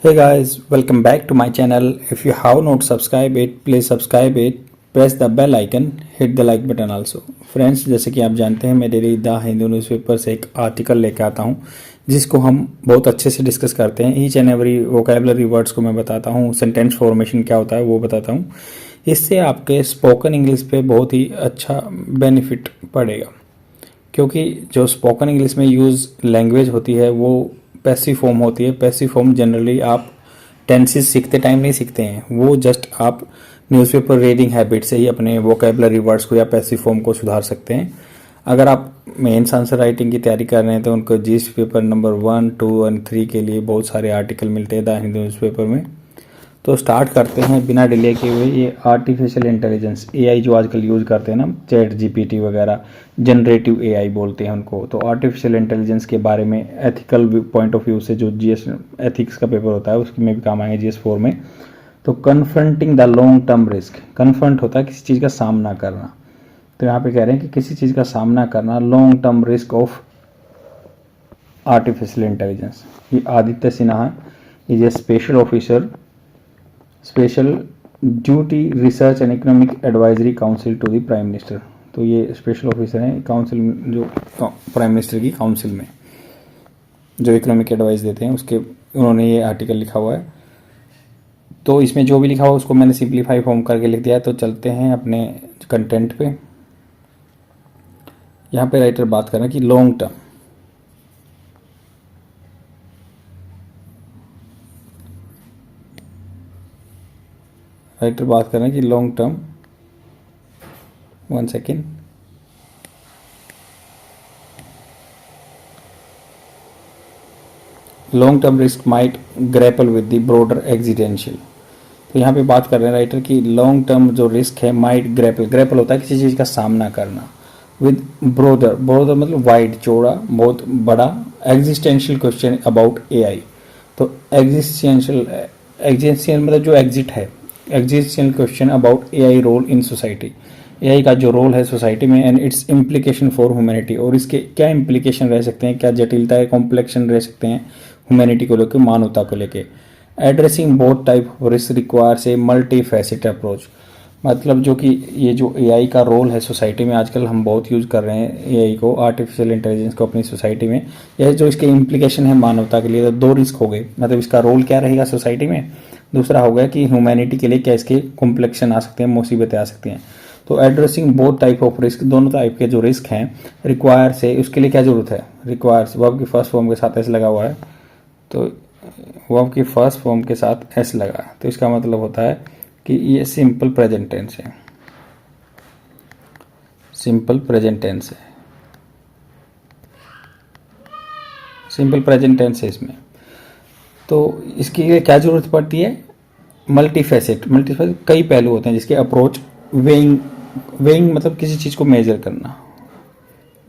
Hey guys, welcome back to my channel. If you have not subscribed it, please subscribe it. Press the bell icon, hit the like button also. Friends, जैसे कि आप जानते हैं मैं daily the Hindu newspaper से एक article लेकर आता हूं जिसको हम बहुत अच्छे से डिस्कस करते हैं। Each and every vocabulary words को मैं बताता हूं, सेंटेंस फॉर्मेशन क्या होता है वो बताता हूं। इससे आपके स्पोकन इंग्लिश पे बहुत ही अच्छा बेनिफिट पड़ेगा, क्योंकि जो स्पोकन इंग्लिश में यूज़ लैंग्वेज होती है वो पैसिव फॉर्म होती है। पैसिव फॉर्म जनरली आप टेंसेस सीखते टाइम नहीं सीखते हैं, वो जस्ट आप न्यूज़पेपर रीडिंग हैबिट से ही अपने वोकेबलरी वर्ड्स को या पैसिव फॉर्म को सुधार सकते हैं। अगर आप मेंस आंसर राइटिंग की तैयारी कर रहे हैं तो उनको जीएस पेपर नंबर 1, 2 और 3 के लिए बहुत सारे आर्टिकल मिलते हैं द हिंदू न्यूज़पेपर में। तो स्टार्ट करते हैं बिना डिले किए हुए। ये आर्टिफिशियल इंटेलिजेंस एआई जो आजकल यूज़ करते हैं ना, चैट जीपीटी वगैरह, जनरेटिव एआई बोलते हैं उनको। तो आर्टिफिशियल इंटेलिजेंस के बारे में एथिकल पॉइंट ऑफ व्यू से जो जीएस एथिक्स का पेपर होता है उसमें भी काम आएंगे जीएस 4 में। तो confronting the long term risk, confront होता है किसी चीज़ का सामना करना। तो यहाँ पे कह रहे हैं कि किसी चीज़ का सामना करना, long term risk of artificial intelligence. ये आदित्य सिन्हा है, is a special officer, special duty research and economic advisory council to the prime minister. तो ये स्पेशल ऑफिसर हैं काउंसिल, जो प्राइम मिनिस्टर की काउंसिल में जो इकोनॉमिक एडवाइस देते हैं उसके, उन्होंने ये आर्टिकल लिखा हुआ है। तो इसमें जो भी लिखा हुआ उसको मैंने सिंप्लीफाई फॉर्म करके लिख दिया है। तो चलते हैं अपने कंटेंट पे। यहाँ पे राइटर बात कर रहे हैं कि लॉन्ग टर्म, राइटर बात कर रहे हैं कि long term, one second, long term risk might grapple with the broader existential. तो यहाँ पे बात कर रहे हैं राइटर कि लॉन्ग टर्म जो रिस्क है, माइट ग्रैपल, ग्रैपल होता है किसी चीज़ का सामना करना, विद ब्रॉडर, ब्रॉडर मतलब वाइड, चौड़ा, बहुत बड़ा, एग्जिस्टेंशियल क्वेश्चन अबाउट एआई। तो एग्जिस्टेंशियल मतलब जो एग्जिट है, existential question about AI role in society, AI का जो रोल है सोसाइटी में, and it's implication for humanity, और इसके क्या इम्प्लीकेशन रह सकते हैं, क्या जटिलता कॉम्प्लेक्शन रह सकते हैं ह्यूमैनिटी को लेकर, मानवता को लेकर। Addressing both type of risk requires a multi facet approach, मतलब जो कि ये जो एआई का रोल है सोसाइटी में, आजकल हम बहुत यूज़ कर रहे हैं एआई को, आर्टिफिशियल इंटेलिजेंस को अपनी सोसाइटी में। यह जो इसके इम्प्लीकेशन है मानवता के लिए, तो दो रिस्क हो गए, मतलब इसका रोल क्या रहेगा सोसाइटी में। दूसरा हो गया कि ह्यूमैनिटी के लिए क्या इसके कॉम्प्लेक्शन आ सकते हैं, मुसीबतें आ सकती हैं। तो addressing both type of risk, दोनों टाइप के जो रिस्क हैं, रिक्वायर से, उसके लिए क्या जरूरत है, रिक्वायर्स वर्ब की फर्स्ट फॉर्म के साथ एस लगा हुआ है, तो वर्ब की फर्स्ट फॉर्म के साथ एस लगा, तो इसका मतलब होता है कि ये सिंपल प्रेजेंट टेंस है, सिंपल प्रेजेंट टेंस है, सिंपल प्रेजेंट टेंस है इसमें। तो इसके लिए क्या जरूरत पड़ती है, मल्टी फैसेट, कई पहलू होते हैं जिसके अप्रोच। वेइंग, वेइंग मतलब किसी चीज़ को मेजर करना।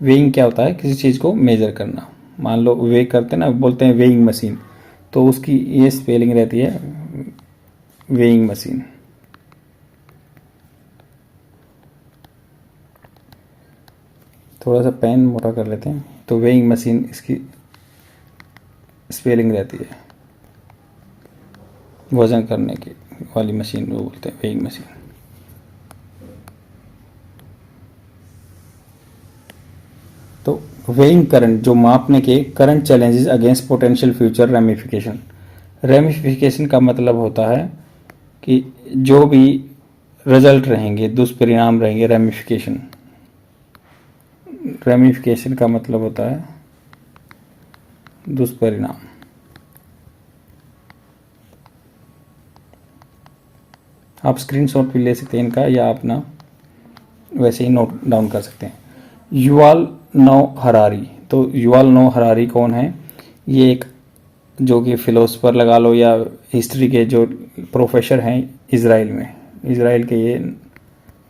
वेइंग क्या होता है, किसी चीज़ को मेजर करना। मान लो वे करते हैं ना, बोलते हैं वेइंग मशीन, तो उसकी ये स्पेलिंग रहती है वेइंग मशीन। थोड़ा सा पेन मोटा कर लेते हैं, तो वेइंग मशीन इसकी स्पेलिंग रहती है, वजन करने की वाली मशीन वो बोलते हैं वेइंग मशीन। तो वेइंग करंट, जो मापने के current challenges against potential future ramification. Ramification का मतलब होता है कि जो भी रिजल्ट रहेंगे, दुष्परिणाम रहेंगे, रेमिफिकेशन, रेमिफिकेशन का मतलब होता है दुष्परिणाम। आप स्क्रीनशॉट भी ले सकते हैं इनका, या अपना वैसे ही नोट डाउन कर सकते हैं। युवाल नो हरारी, तो युवाल नो हरारी कौन है, ये एक जो कि फिलोसफर लगा लो या हिस्ट्री के जो प्रोफेसर हैं इजराइल में, इजराइल के, ये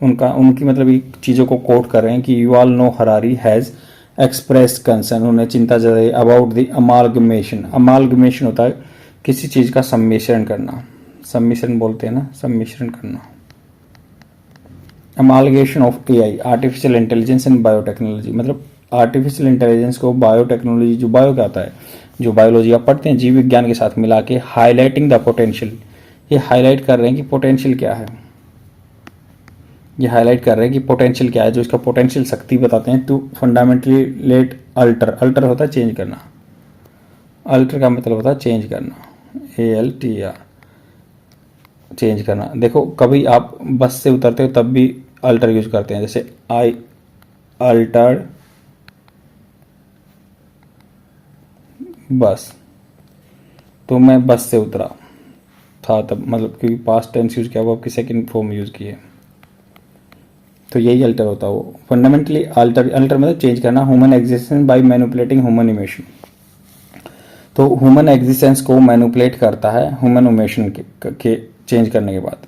उनकी मतलब ये चीज़ों को कोट कर रहे हैं कि Yuval Noah Harari has express concern, उन्हें चिंता जताई अबाउट द अमालगमेशन। अमालगमेशन होता है किसी चीज़ का सम्मिश्रण करना, सम्मिश्रण बोलते हैं ना, सम्मिश्रण करना। Amalgamation of AI, artificial intelligence and biotechnology, मतलब आर्टिफिशियल इंटेलिजेंस को बायोटेक्नोलॉजी, जो बायो क्या होता है, जो बायोलॉजी आप पढ़ते हैं जीव विज्ञान के साथ मिला के, हाईलाइटिंग द पोटेंशियल, ये हाईलाइट कर रहे हैं कि पोटेंशियल क्या है, ये हाईलाइट कर रहे हैं कि पोटेंशियल क्या है, जो इसका पोटेंशियल शक्ति बताते हैं। To fundamentally let alter, alter होता है चेंज करना, अल्टर का मतलब होता है चेंज करना, ALTR, चेंज करना। देखो कभी आप बस से उतरते हो तब भी अल्टर यूज करते हैं, जैसे आई अल्टर्ड बस, तो मैं बस से उतरा था तब, मतलब क्योंकि पास्ट टेंस यूज किया, वो आपकी सेकंड फॉर्म यूज किए, तो यही अल्टर होता है। वो फंडामेंटली अल्टर, अल्टर मतलब चेंज करना, human existence by manipulating human emotion, तो ह्यूमन एग्जिस्टेंस को मैनिपुलेट करता है ह्यूमन इमोशन के चेंज करने के बाद।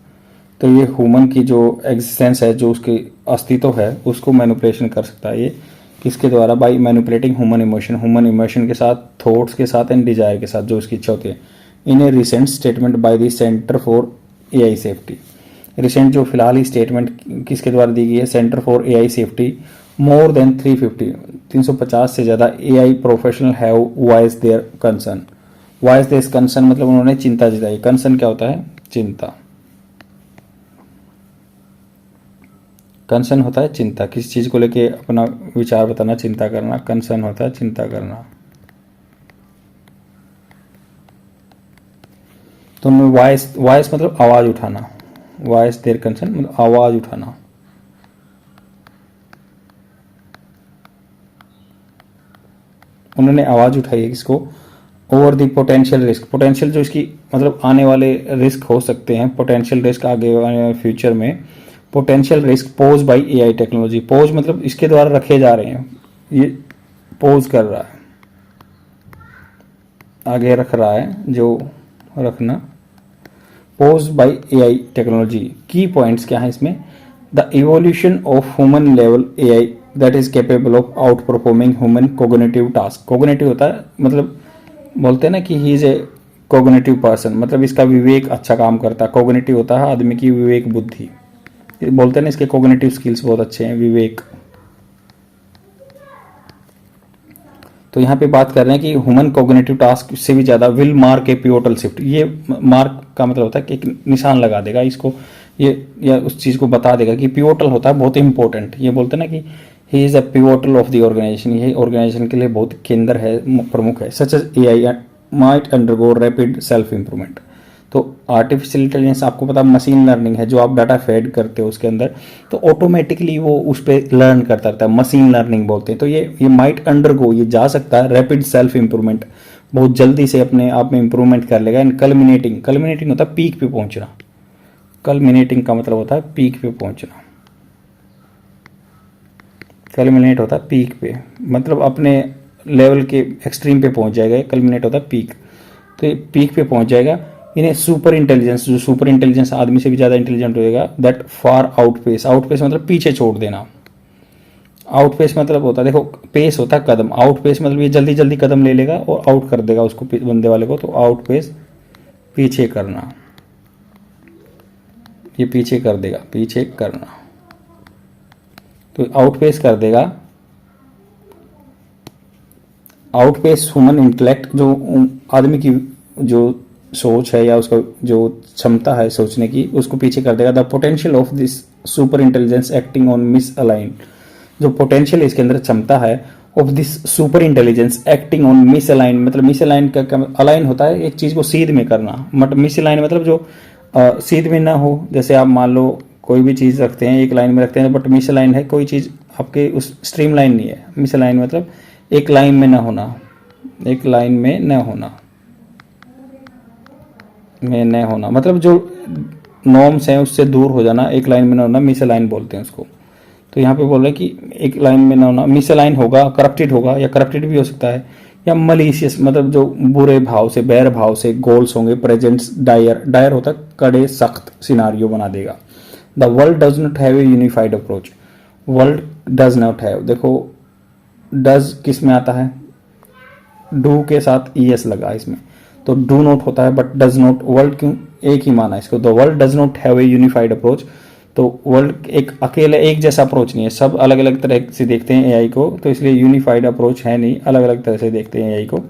तो ये ह्यूमन की जो एग्जिस्टेंस है, जो उसकी अस्तित्व है, उसको मैनिपुलेशन कर सकता है ये किसके द्वारा, by manipulating human emotion, human emotion के साथ, थॉट्स के साथ एंड डिजायर के साथ, जो उसकी इच्छा होती है। In a recent statement by the centre for AI safety, recent जो फिलहाल ही स्टेटमेंट किसके द्वारा दी गई है, centre for AI safety, more than 350 से ज़्यादा AI professional have voice their concern, voice their concern मतलब उन्होंने चिंता जताई। कंसर्न क्या होता है, चिंता, कंसर्न होता है चिंता, किसी चीज़ को लेके अपना विचार बताना, चिंता करना, कंसर्न होता है चिंता करना। तो वॉइस, वॉइस मतलब आवाज़ उठाना, वॉइस देयर कंसर्न मतलब आवाज़ उठाना। उन्होंने आवाज़ उठाई है किसको, over the potential risk, potential जो इसकी मतलब आने वाले रिस्क हो सकते हैं, पोटेंशियल रिस्क आगे आने वाले फ्यूचर में, potential risk pose by AI technology, pose मतलब इसके द्वारा रखे जा रहे हैं, ये पोज कर रहा है, आगे रख रहा है, जो रखना, पोज बाय AI टेक्नोलॉजी। की पॉइंट्स क्या है इसमें, the evolution of human level AI that is capable of out performing human cognitive task, cognitive होता है मतलब बोलते हैं ना कि he is a cognitive person, मतलब इसका विवेक अच्छा काम करता है, कोग्निटिव होता है आदमी की विवेक बुद्धि, बोलते हैं ना इसके कोग्निटिव स्किल्स बहुत अच्छे हैं, विवेक। तो यहाँ पे बात कर रहे हैं कि ह्यूमन कोग्निटिव टास्क से भी ज़्यादा will mark A pivotal shift, ये मार्क का मतलब होता है कि एक निशान लगा देगा इसको, ये या उस चीज़ को बता देगा कि पिवोटल होता है बहुत इंपॉर्टेंट, ये बोलते हैं ना कि he is a pivotal of the organization, ये ऑर्गेनाइजेशन के लिए बहुत केंद्र है, प्रमुख है। Such as AI might undergo rapid self improvement, तो आर्टिफिशियल इंटेलिजेंस आपको पता मशीन लर्निंग है, जो आप डाटा फेड करते हो उसके अंदर, तो ऑटोमेटिकली वो उस पर लर्न करता रहता है, मशीन लर्निंग बोलते हैं। तो ये माइट अंडरगो, ये जा सकता है रैपिड सेल्फ इंप्रूवमेंट, बहुत जल्दी से अपने आप में इंप्रूवमेंट कर लेगा। एंड कल्मिनेटिंग, कल्मिनेटिंग होता है पीक पे पहुंचना, कल्मिनेटिंग का मतलब होता है पीक पे पहुंचना, कल्मिनेट होता है पीक पे, मतलब अपने लेवल के एक्सट्रीम पे पहुंच जाएगा, कल्मिनेट होता है पीक, तो ये पीक पे पहुंच जाएगा। इन्हें सुपर इंटेलिजेंस, जो सुपर इंटेलिजेंस आदमी से भी ज़्यादा इंटेलिजेंट होएगा, दैट फार आउटपेस, आउटपेस मतलब पीछे छोड़ देना, आउटपेस मतलब होता है, देखो पेस होता है कदम, आउटपेस मतलब ये जल्दी जल्दी कदम ले लेगा और आउट कर देगा उसको, बंदे वाले को, तो आउटपेस पीछे करना, ये पीछे कर देगा, पीछे करना, तो आउटपेस कर देगा, आउटपेस ह्यूमन इंटेलेक्ट, जो आदमी की जो सोच है या उसका जो क्षमता है सोचने की, उसको पीछे कर देगा। The potential of this super intelligence acting on miss align, जो पोटेंशियल इसके अंदर क्षमता है of this super intelligence acting on miss align, मतलब मिस अलाइन का अलाइन होता है एक चीज को सीध में करना, बट मिस अलाइन मतलब जो सीध में ना हो, जैसे आप मान लो कोई भी चीज रखते हैं एक लाइन में रखते हैं, बट मिस अलाइन है, कोई चीज आपके उस स्ट्रीम लाइन नहीं है, मिस अलाइन मतलब एक लाइन में ना होना, एक लाइन में न होना, में न होना मतलब जो नॉर्म्स हैं उससे दूर हो जाना, एक लाइन में न होना, मिस अलाइन बोलते हैं उसको। तो यहाँ पे बोल रहे हैं कि एक लाइन में न होना, मिस अलाइन होगा, करप्टेड होगा, या करप्टेड भी हो सकता है, या मलिशियस मतलब जो बुरे भाव से, बैर भाव से गोल्स होंगे, प्रेजेंट्स डायर, डायर होता है कड़े सख्त सिनारियो बना देगा। The world does not have a unified approach, world does not have, देखो डज किस में आता है, डू के साथ ES लगा इसमें, तो डू नॉट होता है, बट डज नॉट, वर्ल्ड क्यों एक ही माना इसको, the world does not have a unified approach, तो वर्ल्ड एक अकेले एक जैसा अप्रोच नहीं है, सब अलग अलग तरह से देखते हैं AI को, तो इसलिए यूनिफाइड अप्रोच है नहीं, अलग अलग तरह से देखते हैं AI को।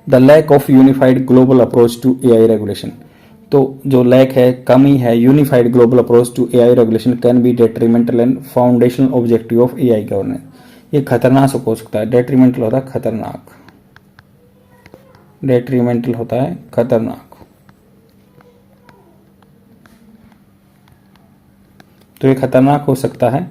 The lack of unified global approach to AI regulation. तो जो लैक है, कमी है unified global approach to AI regulation can be detrimental and foundational objective of AI governance. ये खतरनाक हो सकता है। डेट्रीमेंटल होता है खतरनाक, डेट्रीमेंटल होता है खतरनाक। तो ये खतरनाक हो सकता है।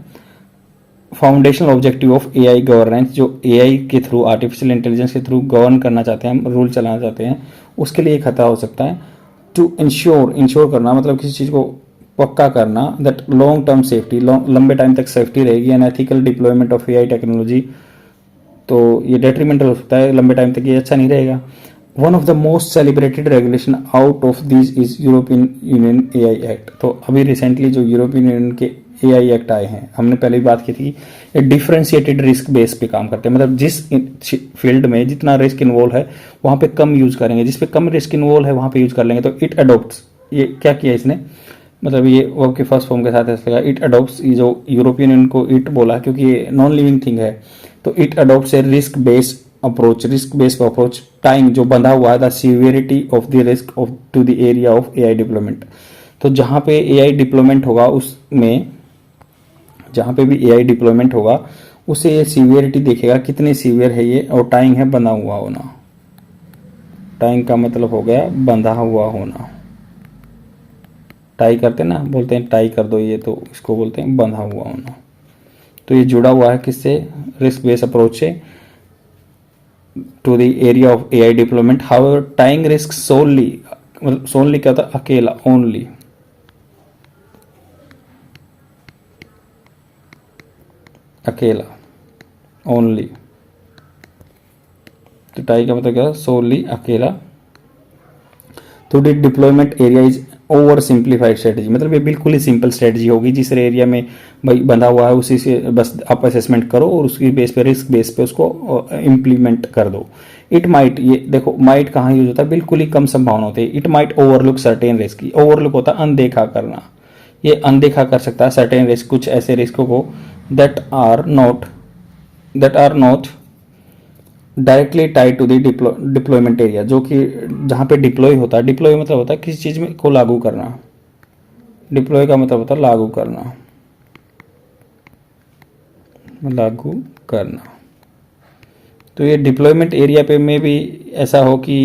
Foundational objective of AI governance, जो एआई के थ्रू, आर्टिफिशियल इंटेलिजेंस के थ्रू गवर्न करना चाहते हैं, हम रूल चलाना चाहते हैं, उसके लिए खतरा हो सकता है। टू इंश्योर करना मतलब किसी चीज़ को पक्का करना, दैट लॉन्ग टर्म सेफ्टी, लंबे टाइम तक सेफ्टी रहेगी, and ethical deployment of AI technology. तो ये डेट्रीमेंटल हो सकता है, लंबे टाइम तक ये अच्छा नहीं रहेगा। One of the most celebrated regulation out of this is European union AI act. तो अभी रिसेंटली जो यूरोपियन यूनियन के एआई एक्ट आए हैं, हमने पहले भी बात की थी, ये डिफरेंशिएटेड रिस्क बेस पे काम करते हैं। मतलब जिस फील्ड में जितना रिस्क इन्वॉल्व है वहां पे कम यूज करेंगे, जिस पे कम रिस्क इन्वॉल्व है वहां पे यूज कर लेंगे। तो इट अडोप्ट्स, ये क्या किया इसने, मतलब ये वर्ब के फर्स्ट फॉर्म के साथ ऐसा लगा, इट अडोप्ट्स। जो यूरोपियन यूनियन को इट बोला क्योंकि ये नॉन लिविंग थिंग है, तो it adopts a risk based approach, risk based approach, time जो बंधा हुआ है, the severity of the risk of to the area of AI deployment. तो जहां पे एआई डिप्लॉयमेंट होगा, उसमें जहां पे भी एआई डिप्लॉयमेंट होगा उसे ये सीवियरिटी देखेगा, कितने सीवियर है ये, और टाइम है बंधा हुआ होना। टाइम का मतलब हो गया बंधा हुआ होना। टाई करते ना, बोलते हैं टाई कर दो ये, तो इसको बोलते हैं बंधा हुआ होना। तो ये जुड़ा हुआ है किससे, रिस्क बेस्ड अप्रोच से, to the area of AI deployment. However tying risk solely, मतलब सोनली क्या होता है, अकेला, ओनली, अकेला, ओनली। तो टाई का मतलब क्या है, सोनली, अकेला। तो deployment area is over simplified strategy, मतलब ये बिल्कुल ही सिंपल स्ट्रेटजी होगी। जिस एरिया में भाई बंधा हुआ है उसी से बस आप असेसमेंट करो और उसकी बेस पे, रिस्क बेस पे उसको इम्प्लीमेंट कर दो। इट माइट, ये देखो माइट कहाँ यूज होता है, बिल्कुल ही कम संभावना होती है। It might overlook certain risk, overlook होता है अनदेखा करना, ये अनदेखा कर सकता है सर्टेन रिस्क, कुछ ऐसे रिस्कों को that are not directly tied to the deployment area, जो कि जहाँ पे डिप्लॉय होता है। डिप्लॉय मतलब होता है किसी चीज़ में को लागू करना, डिप्लॉय का मतलब होता है लागू करना, लागू करना। तो ये डिप्लॉयमेंट एरिया पे में भी ऐसा हो कि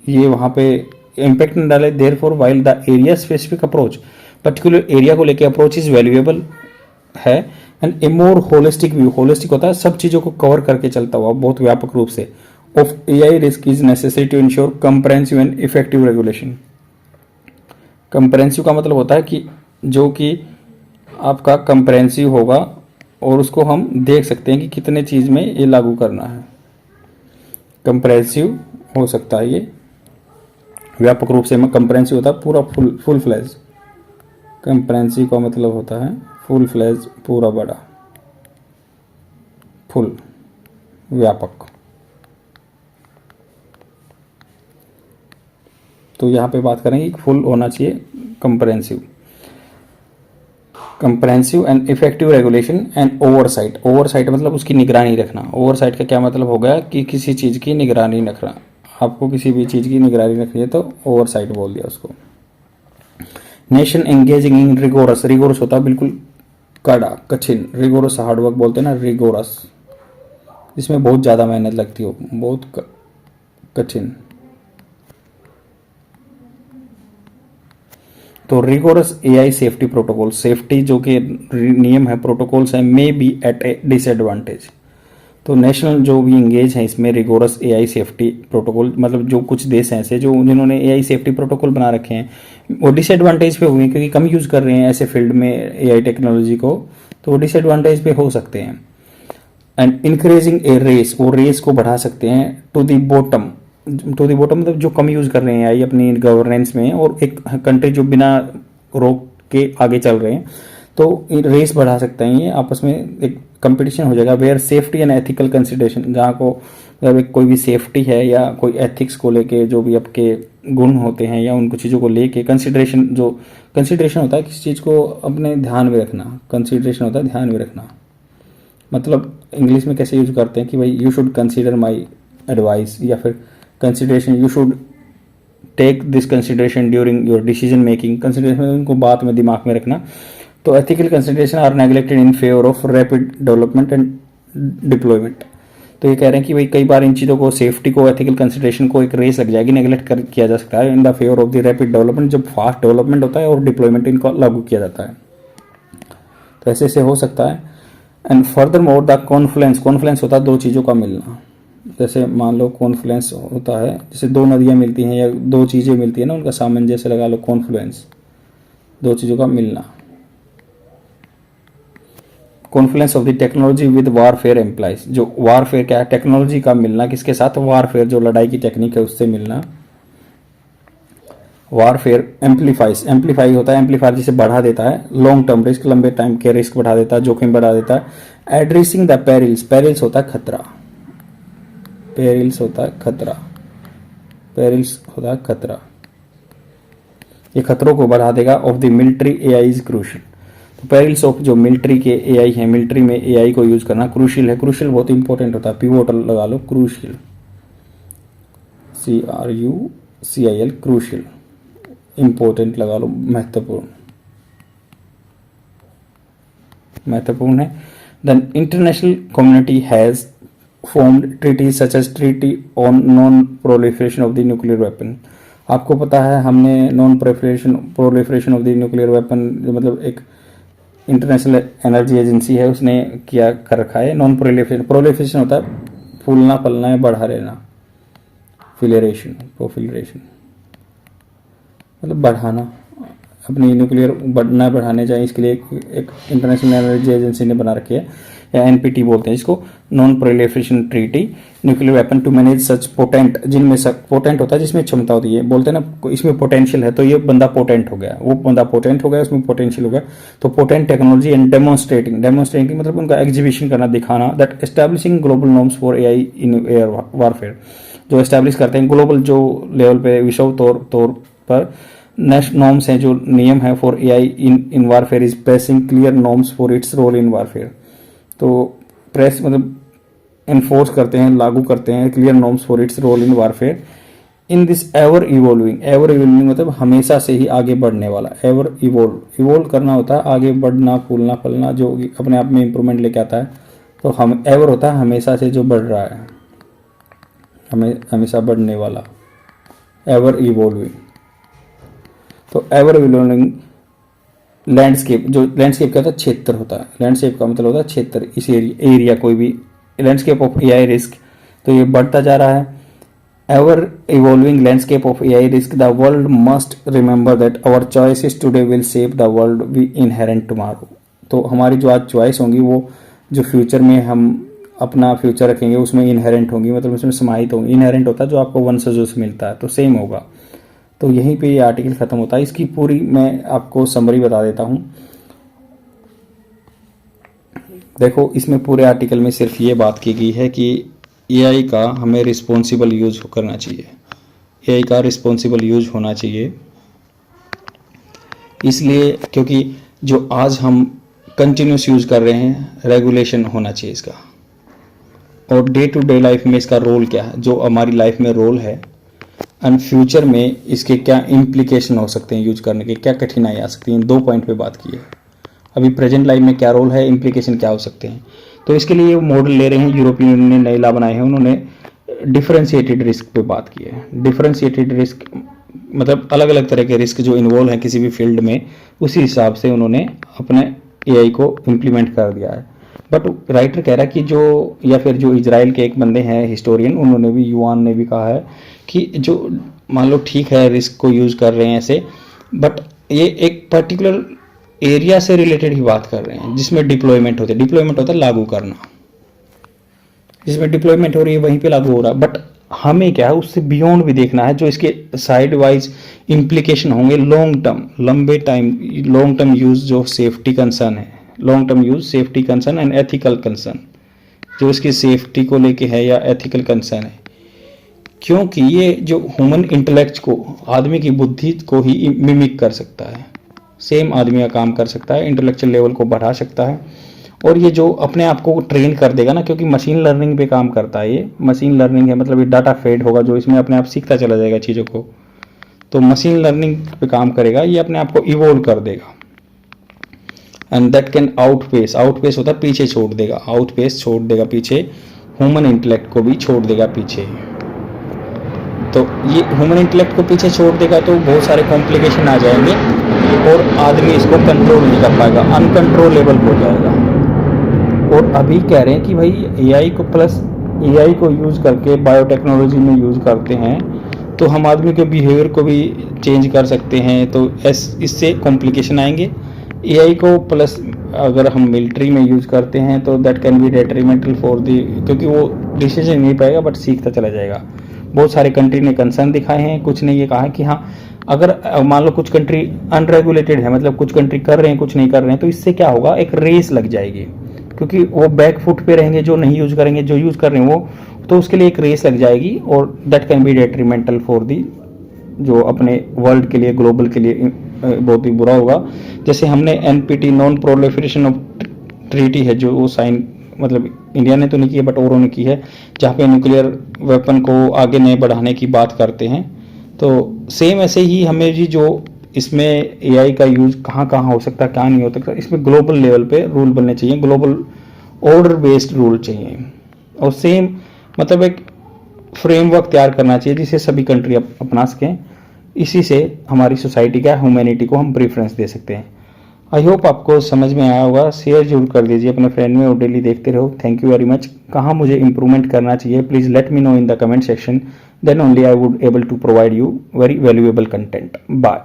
ये वहाँ पे इम्पैक्ट न डाले। Therefore while the area specific approach, particular area को लेके अप्रोच इज वैल्यूएबल है, and a more holistic view, holistic होता है सब चीज़ों को कवर करके चलता हुआ बहुत व्यापक रूप से, of AI risk is necessary to ensure comprehensive and effective regulation. Comprehensive का मतलब होता है कि जो कि आपका कंप्रेहेंसिव होगा और उसको हम देख सकते हैं कि कितने चीज़ में ये लागू करना है। कंप्रेहेंसिव हो सकता है ये व्यापक रूप से, कंप्रेहेंसिव होता है पूरा फुल फ्लैज। कंप्रेहेंसिव का मतलब होता है फुल फ्लैज, पूरा बड़ा, फुल, व्यापक। तो यहाँ पे बात करेंगे फुल होना चाहिए comprehensive. Comprehensive and effective regulation and oversight, oversight मतलब उसकी निगरानी रखना। ओवरसाइट का क्या मतलब हो गया कि किसी चीज़ की निगरानी रखना, आपको किसी भी चीज़ की निगरानी रखनी है तो ओवरसाइट बोल दिया उसको। Nation engaging in rigorous, rigorous होता है बिल्कुल कड़ा, कठिन, रिगोरस हार्डवर्क बोलते हैं ना, रिगोरस, जिसमें बहुत ज़्यादा मेहनत लगती हो, बहुत कठिन। तो rigorous AI safety protocol, safety जो कि नियम है, प्रोटोकॉल्स हैं, may be at a disadvantage. तो नेशनल जो भी इंगेज है इसमें रिगोरस एआई सेफ्टी प्रोटोकॉल, मतलब जो कुछ देश हैं ऐसे जो जिन्होंने एआई सेफ्टी प्रोटोकॉल बना रखे हैं वो डिसएडवांटेज पे हुए क्योंकि कम यूज़ कर रहे हैं ऐसे फील्ड में एआई टेक्नोलॉजी को, तो वो डिसएडवांटेज पे हो सकते हैं। एंड इंक्रीजिंग ए रेस, वो रेस को बढ़ा सकते हैं to the bottom, to the bottom मतलब जो कम यूज़ कर रहे हैं एआई अपनी गवर्नेंस में, और एक कंट्री जो बिना रोक के आगे चल रहे हैं, तो रेस बढ़ा सकते हैं। ये आपस में एक कंपटीशन हो जाएगा where safety and ethical consideration, जहाँ को जब कोई भी सेफ्टी है या कोई एथिक्स को लेके जो भी आपके गुण होते हैं या उनको चीज़ों को लेके कंसिडरेशन, जो कंसिडरेशन होता है किसी चीज़ को अपने ध्यान में रखना, कंसिडरेशन होता है ध्यान में रखना। मतलब इंग्लिश में कैसे यूज करते हैं कि भाई you should consider my advice, या फिर consideration, you should take this consideration during your decision making. Consideration उनको बात में दिमाग में रखना। तो ethical consideration are neglected in favour of rapid development and deployment. तो ये कह रहे हैं कि भाई कई बार इन चीज़ों को, सेफ्टी को, एथिकल कंसिडरेशन को एक रेस लग जाएगी, नेगलेक्ट कर किया जा सकता है in the favour of the rapid development, जब फास्ट डेवलपमेंट होता है और डिप्लॉयमेंट इनको लागू किया जाता है। तो ऐसे से हो सकता है। And further more the Confluence, Confluence होता है दो चीज़ों का मिलना। जैसे मान लो कॉन्फ्लुएंस होता है, जैसे दो नदियाँ मिलती हैं या दो चीज़ें मिलती हैं ना, उनका सामंजस्य लगा लो, कॉन्फ्लुएंस, दो चीज़ों का मिलना। Confluence of the technology with warfare employs, जो वारफेयर क्या है, टेक्नोलॉजी का मिलना किसके साथ, वारफेयर, जो लड़ाई की टेक्निक है उससे मिलना। वारफेयर एम्पलीफाइज, एम्पलीफाई होता है, एम्पलीफायर जिसे बढ़ा देता है, लॉन्ग टर्म रिस्क, लंबे टाइम के रिस्क बढ़ा देता है, जोखिम बढ़ा देता है। एड्रेसिंग द पेरिल्स, पेरिल्स होता है खतरा, पेरिल्स होता है खतरा, पेरिल्स होता है खतरा, ये खतरों को बढ़ा देगा। Of the military AI is crucial, तो पेरिल्स ऑफ जो मिलिट्री के एआई है, मिलिट्री में एआई को यूज करना क्रूशियल है। क्रूशियल बहुत इंपॉर्टेंट होता है, पिवोटल लगा लो, क्रूशियल, CRUCIL, क्रूशियल, इंपॉर्टेंट लगा लो, महत्वपूर्ण, महत्वपूर्ण है। Then international community has formed treaties such as treaty on non-proliferation of the nuclear weapon। आपको पता है हमने non proliferation of the nuclear weapon, मतलब एक इंटरनेशनल एनर्जी एजेंसी है उसने किया कर रखा है। नॉन प्रोलिफरेशन, प्रोलिफरेशन होता है फूलना फलना या बढ़ा रहना, फिलरेशन, प्रोफिलरेशन मतलब बढ़ाना, अपनी न्यूक्लियर बढ़ना बढ़ाने जाए, इसके लिए एक इंटरनेशनल एनर्जी एजेंसी ने बना रखी है, या एनपीटी बोलते हैं इसको, non proliferation treaty, nuclear weapon to manage such potent, जिनमें पोटेंट होता है जिसमें क्षमता होती है, बोलते हैं ना इसमें पोटेंशियल है, तो ये बंदा पोटेंट हो गया, वो बंदा पोटेंट हो गया, उसमें पोटेंशियल हो गया। तो potent technology and demonstrating, demonstrating मतलब उनका एग्जीबिशन करना, दिखाना, that establishing global norms for AI in air warfare, जो एस्टैब्लिश करते हैं ग्लोबल जो लेवल पे, विश्व तौर पर नेक्स्ट नॉर्म्स हैं, जो नियम है for AI in warfare is pressing clear norms for its role in warfare. तो प्रेस मतलब एनफोर्स करते हैं, लागू करते हैं clear norms for its role in warfare in this ever evolving, ever evolving मतलब हमेशा से ही आगे बढ़ने वाला, एवर इवोल्व करना होता है आगे बढ़ना, फूलना फलना, जो अपने आप में इंप्रूवमेंट लेके आता है। तो हम एवर होता है हमेशा से जो बढ़ रहा है, हमेशा बढ़ने वाला, एवर इवॉल्विंग। तो एवर इवॉल्विंग लैंडस्केप, जो लैंडस्केप क्या होता है, क्षेत्र होता है, लैंडस्केप का मतलब होता है क्षेत्र, इस एरिया कोई भी लैंडस्केप ऑफ एआई रिस्क, तो ये बढ़ता जा रहा है। Ever evolving landscape of AI risk, the world must remember that our choices today will shape the world we inherent tomorrow. तो हमारी जो आज चॉइस होंगी वो जो फ्यूचर में हम अपना फ्यूचर रखेंगे उसमें इनहेरेंट होंगी, मतलब उसमें समाहित होंगी। इनहेरेंट होता है जो आपको वंशजों से मिलता है, तो सेम होगा। तो यहीं पे ये आर्टिकल खत्म होता है। इसकी पूरी मैं आपको समरी बता देता हूं। देखो इसमें पूरे आर्टिकल में सिर्फ ये बात की गई है कि एआई का हमें रिस्पॉन्सिबल यूज करना चाहिए, एआई का रिस्पॉन्सिबल यूज होना चाहिए, इसलिए क्योंकि जो आज हम कंटिन्यूस यूज कर रहे हैं, रेगुलेशन होना चाहिए इसका। और डे टू डे लाइफ में इसका रोल क्या है, जो हमारी लाइफ में रोल है, एंड फ्यूचर में इसके क्या इम्प्लीकेशन हो सकते हैं यूज करने के, क्या कठिनाई आ सकती हैं, 2 पॉइंट पे बात की है। अभी प्रेजेंट लाइफ में क्या रोल है, इम्प्लीकेशन क्या हो सकते हैं। तो इसके लिए मॉडल ले रहे हैं, यूरोपियन यूनियन ने नए लॉ बनाए हैं, उन्होंने डिफरेंशिएटेड रिस्क पे बात की है। डिफरेंशिएटेड रिस्क मतलब अलग अलग तरह के रिस्क जो इन्वॉल्व हैं किसी भी फील्ड में, उसी हिसाब से उन्होंने अपने एआई को इम्प्लीमेंट कर दिया है। बट राइटर कह रहा है कि जो, या फिर जो इजराइल के एक बंदे हैं हिस्टोरियन, उन्होंने भी, युवान ने भी कहा है कि जो मान लो ठीक है रिस्क को यूज कर रहे हैं ऐसे, बट ये एक पर्टिकुलर एरिया से रिलेटेड ही बात कर रहे हैं जिसमें डिप्लॉयमेंट होता है। डिप्लॉयमेंट होता है लागू करना, जिसमें डिप्लॉयमेंट हो रही है वहीं पे लागू हो रहा है। बट हमें क्या है उससे बियॉन्ड भी देखना है, जो इसके साइड वाइज इम्प्लीकेशन होंगे लॉन्ग टर्म, लंबे टाइम, लॉन्ग टर्म यूज, जो सेफ्टी कंसर्न है, long term use, safety concern and ethical concern, जो इसकी सेफ्टी को लेके है या एथिकल कंसर्न है। क्योंकि ये जो ह्यूमन इंटेलेक्ट को, आदमी की बुद्धि को ही मिमिक कर सकता है, सेम आदमी का काम कर सकता है, इंटेलेक्चुअल लेवल को बढ़ा सकता है, और ये जो अपने आप को ट्रेन कर देगा ना, क्योंकि मशीन लर्निंग पे काम करता है, ये मशीन लर्निंग है, मतलब ये डाटा फेड होगा जो इसमें अपने आप सीखता चला जाएगा चीज़ों को, तो मशीन लर्निंग पे काम करेगा, ये अपने आप को इवोल्व कर देगा। And that can outpace, outpace होता है पीछे छोड़ देगा, आउटपेस छोड़ देगा पीछे, ह्यूमन इंटेलेक्ट को भी छोड़ देगा पीछे। तो ये ह्यूमन इंटेलेक्ट को पीछे छोड़ देगा तो बहुत सारे कॉम्प्लिकेशन आ जाएंगे और आदमी इसको कंट्रोल नहीं कर पाएगा, अनकंट्रोलेबल हो जाएगा। और अभी कह रहे हैं कि भाई एआई को प्लस एआई को यूज़ करके बायोटेक्नोलॉजी में यूज़ करते हैं तो हम आदमी के बिहेवियर को भी चेंज कर सकते हैं, तो इससे कॉम्प्लिकेशन आएंगे। एआई को प्लस अगर हम मिलिट्री में यूज़ करते हैं तो that can be detrimental for the, क्योंकि वो डिसीजन नहीं पाएगा बट सीखता चला जाएगा। बहुत सारे कंट्री ने कंसर्न दिखाए हैं, कुछ ने ये कहा है कि हाँ अगर मान लो कुछ कंट्री अनरेगुलेटेड है, मतलब कुछ कंट्री कर रहे हैं कुछ नहीं कर रहे हैं, तो इससे क्या होगा, एक रेस लग जाएगी, क्योंकि वो बैक फुट पे रहेंगे जो नहीं यूज़ करेंगे, जो यूज़ कर रहे हैं वो, तो उसके लिए एक रेस लग जाएगी और that can be detrimental for the, जो अपने वर्ल्ड के लिए ग्लोबल के लिए बहुत ही बुरा होगा। जैसे हमने NPT non proliferation of treaty है जो वो साइन, मतलब इंडिया ने तो नहीं की है बट औरों ने की है, जहाँ पे न्यूक्लियर वेपन को आगे नहीं बढ़ाने की बात करते हैं। तो सेम ऐसे ही हमें भी जो इसमें एआई का यूज कहाँ कहाँ हो सकता है क्या नहीं हो सकता, इसमें ग्लोबल लेवल पे रूल बनने चाहिए, ग्लोबल ऑर्डर बेस्ड रूल चाहिए, और सेम मतलब एक फ्रेमवर्क तैयार करना चाहिए जिसे सभी कंट्री अपना सकें। इसी से हमारी सोसाइटी का ह्यूमैनिटी को हम प्रेफरेंस दे सकते हैं। आई होप आपको समझ में आया होगा, शेयर जरूर कर दीजिए अपने फ्रेंड में और डेली देखते रहो। Thank you very much. कहाँ मुझे इंप्रूवमेंट करना चाहिए please let me know in the comment section, then only I would able to provide you very valuable content. Bye.